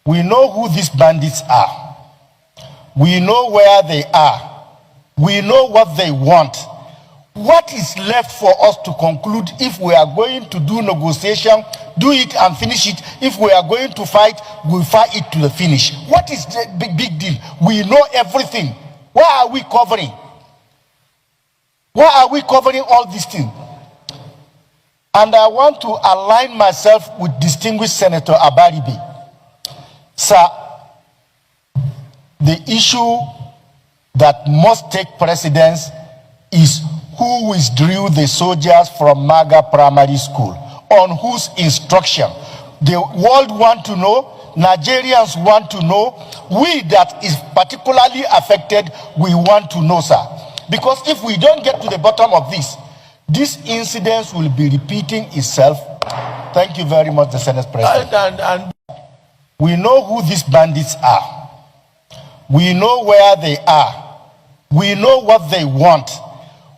We know who these bandits are. We know where they are. We know what they want. What is left for us to conclude? If we are going to do negotiation, do it and finish it. If we are going to fight, we'll fight it to the finish. What is the big deal? We know everything. Why are we covering? Why are we covering all these things? And I want to align myself with distinguished Senator Abaribe. Sir, the issue that must take precedence is who withdrew the soldiers from Maga Primary School, on whose instruction. The world want to know, Nigerians want to know, we that is particularly affected, we want to know, sir. Because if we don't get to the bottom of this incident will be repeating itself. Thank you very much, the Senate President. We know who these bandits are. We know where they are. We know what they want.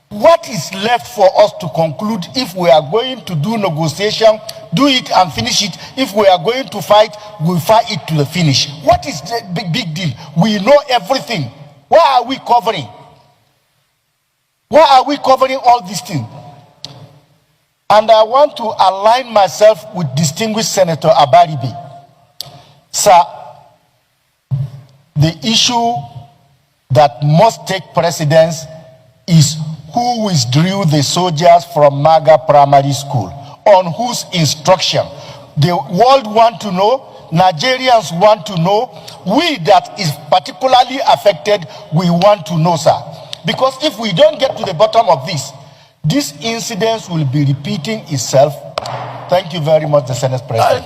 What is left for us to conclude? If we are going to do negotiation, do it and finish it. If we are going to fight, we'll fight it to the finish. What is the big deal? We know everything. Why are we covering? Why are we covering all these things? And I want to align myself with distinguished Senator Abaribe. Sir, the issue that must take precedence is who withdrew the soldiers from Maga Primary School, on whose instruction. The world want to know, Nigerians want to know, we that is particularly affected, we want to know, sir. Because if we don't get to the bottom of this incident will be repeating itself. Thank you very much, the Senate President.